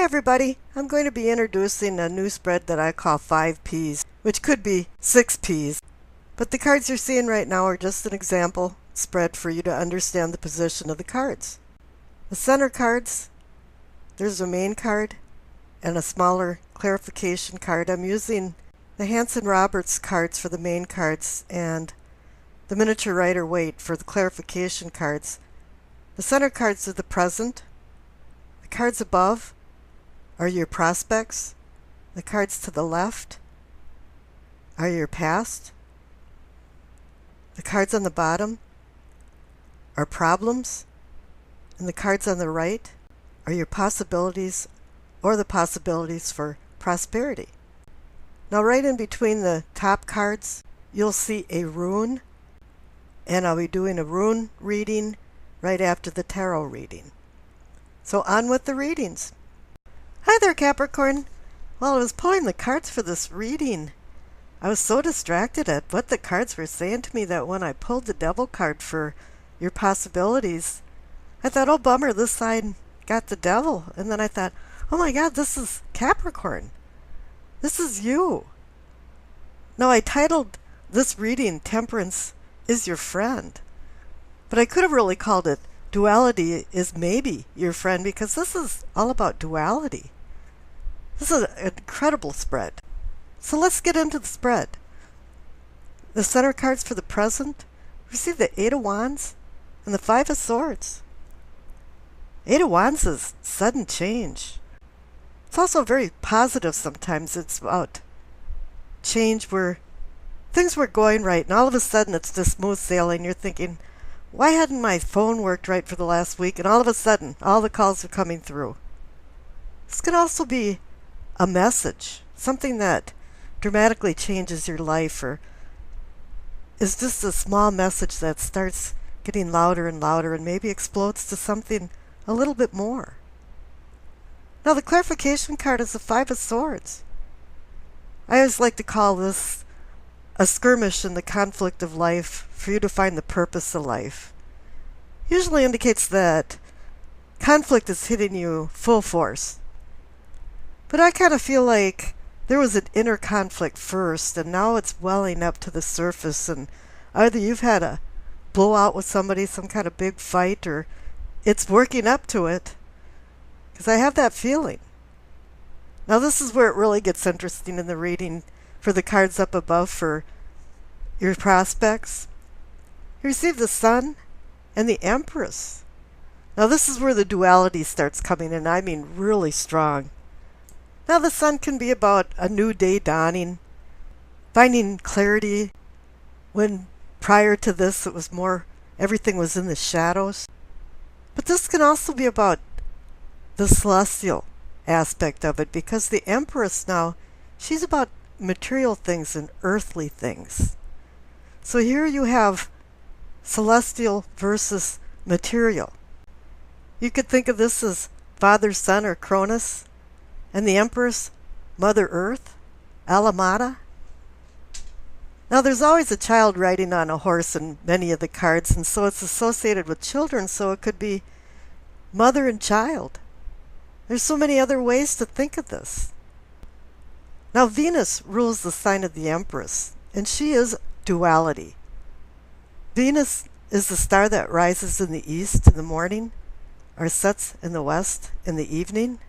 Hi everybody, I'm going to be introducing a new spread that I call 5 Ps, which could be 6 Ps. But the cards you're seeing right now are just an example spread for you to understand the position of the cards. The center cards, there's a main card and a smaller clarification card. I'm using the Hanson-Roberts cards for the main cards and the miniature Rider-Waite for the clarification cards. The center cards are the present. The cards above are your prospects. The cards to the left are your past. The cards on the bottom are problems. And the cards on the right are your possibilities or the possibilities for prosperity. Now right in between the top cards, you'll see a rune. And I'll be doing a rune reading right after the tarot reading. So on with the readings. Hi there, Capricorn. While I was pulling the cards for this reading, I was so distracted at what the cards were saying to me that when I pulled the Devil card for your possibilities, I thought, oh bummer, this side got the Devil. And then I thought, oh my God, this is Capricorn. This is you. Now I titled this reading, Temperance is Your Friend. But I could have really called it Duality is Maybe Your Friend, because this is all about duality. This is an incredible spread. So let's get into the spread. The center cards for the present, we see the 8 of Wands and the 5 of Swords. 8 of Wands is sudden change. It's also very positive sometimes. It's about change where things were going right and all of a sudden it's just smooth sailing. You're thinking, why hadn't my phone worked right for the last week? And all of a sudden, all the calls are coming through. This can also be a message, something that dramatically changes your life, or is just a small message that starts getting louder and louder and maybe explodes to something a little bit more. Now the clarification card is the 5 of Swords. I always like to call this a skirmish in the conflict of life for you to find the purpose of life. Usually indicates that conflict is hitting you full force. But I kind of feel like there was an inner conflict first, and now it's welling up to the surface, and either you've had a blowout with somebody, some kind of big fight, or it's working up to it, because I have that feeling. Now this is where it really gets interesting in the reading for the cards up above for your prospects. You receive the Sun and the Empress. Now this is where the duality starts coming in, I mean really strong. Now the Sun can be about a new day dawning, finding clarity when prior to this it was more, everything was in the shadows. But this can also be about the celestial aspect of it, because the Empress now, she's about material things and earthly things. So here you have celestial versus material. You could think of this as Father, Son, or Cronus, and the Empress, Mother Earth, Alamada. Now there's always a child riding on a horse in many of the cards, and so it's associated with children, so it could be mother and child. There's so many other ways to think of this. Now Venus rules the sign of the Empress, and she is duality. Venus is the star that rises in the east in the morning, or sets in the west in the evening.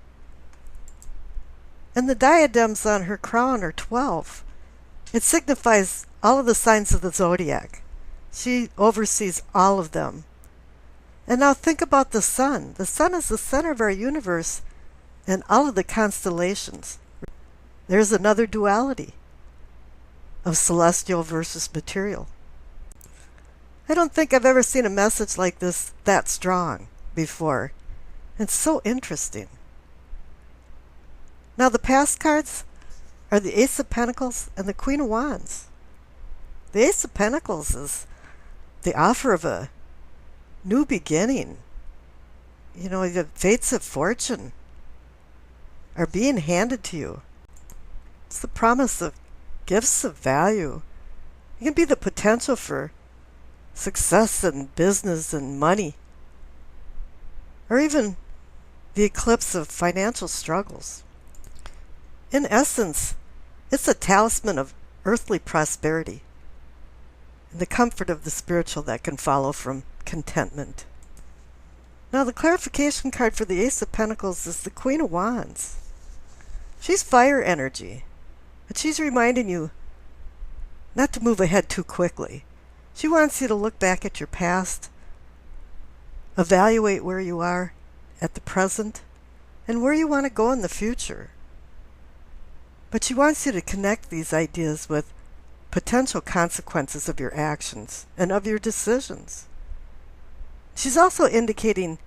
And the diadems on her crown are 12. It signifies all of the signs of the zodiac. She oversees all of them. And now think about the Sun. The Sun is the center of our universe and all of the constellations. There's another duality of celestial versus material. I don't think I've ever seen a message like this that strong before. It's so interesting. Now the past cards are the Ace of Pentacles and the Queen of Wands. The Ace of Pentacles is the offer of a new beginning. You know, the fates of fortune are being handed to you. It's the promise of gifts of value. It can be the potential for success in business and money. Or even the eclipse of financial struggles. In essence, it's a talisman of earthly prosperity and the comfort of the spiritual that can follow from contentment. Now, the clarification card for the Ace of Pentacles is the Queen of Wands. She's fire energy, but she's reminding you not to move ahead too quickly. She wants you to look back at your past, evaluate where you are at the present, and where you want to go in the future. But she wants you to connect these ideas with potential consequences of your actions and of your decisions. She's also indicating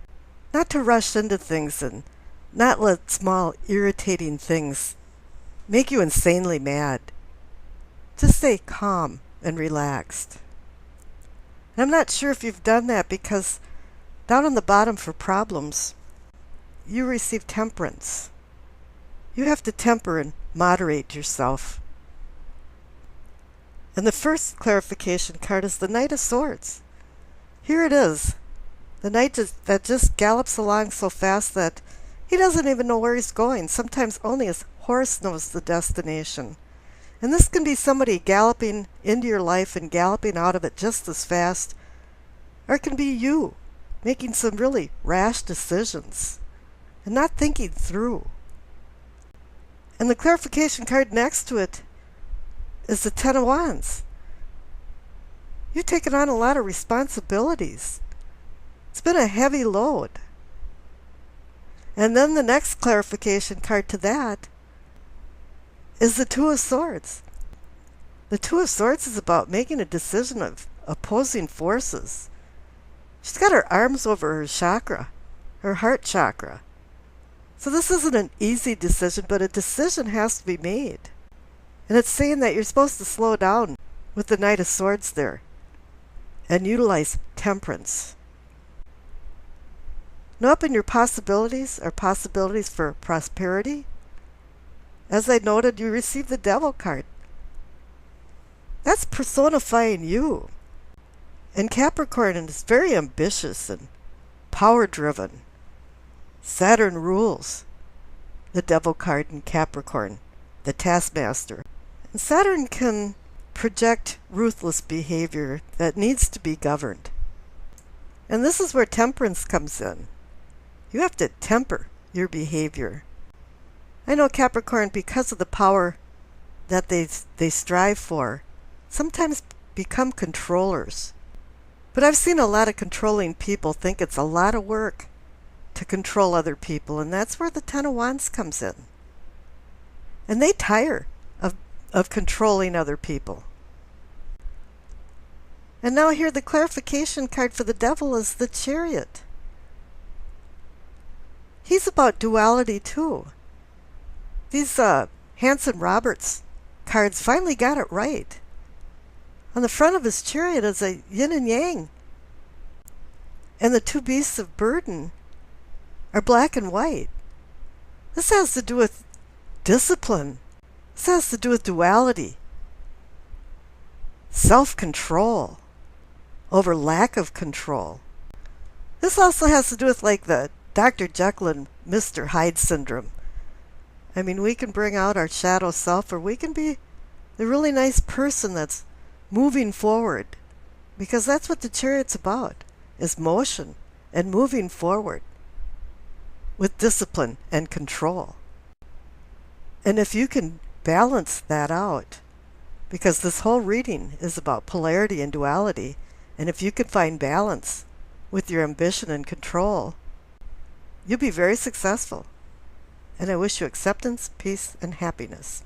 not to rush into things and not let small irritating things make you insanely mad. Just stay calm and relaxed. And I'm not sure if you've done that because down on the bottom for problems, you receive temperance. You have to temper and moderate yourself. And the first clarification card is the Knight of Swords. Here it is. The knight that just gallops along so fast that he doesn't even know where he's going. Sometimes only his horse knows the destination. And this can be somebody galloping into your life and galloping out of it just as fast. Or it can be you making some really rash decisions and not thinking through. And the clarification card next to it is the Ten of Wands. You've taken on a lot of responsibilities. It's been a heavy load. And then the next clarification card to that is the Two of Swords. The Two of Swords is about making a decision of opposing forces. She's got her arms over her chakra, her heart chakra. So this isn't an easy decision, but a decision has to be made. And it's saying that you're supposed to slow down with the Knight of Swords there and utilize temperance. Now up in your possibilities are possibilities for prosperity. As I noted, you received the Devil card. That's personifying you. And Capricorn is very ambitious and power-driven. Saturn rules the Devil card in Capricorn, the taskmaster. And Saturn can project ruthless behavior that needs to be governed. And this is where temperance comes in. You have to temper your behavior. I know Capricorn, because of the power that they strive for, sometimes become controllers. But I've seen a lot of controlling people think it's a lot of work to control other people, and that's where the Ten of Wands comes in. And they tire of controlling other people. And now here the clarification card for the Devil is the Chariot. He's about duality too. These Hanson Roberts cards finally got it right. On the front of his chariot is a yin and yang. And the two beasts of burden are black and white. This has to do with discipline. This has to do with duality. Self-control over lack of control. This also has to do with like the Dr. Jekyll and Mr. Hyde syndrome. I mean, we can bring out our shadow self, or we can be the really nice person that's moving forward. Because that's what the Chariot's about, is motion and moving forward with discipline and control. And if you can balance that out, because this whole reading is about polarity and duality, and if you can find balance with your ambition and control, you'll be very successful. And I wish you acceptance, peace, and happiness.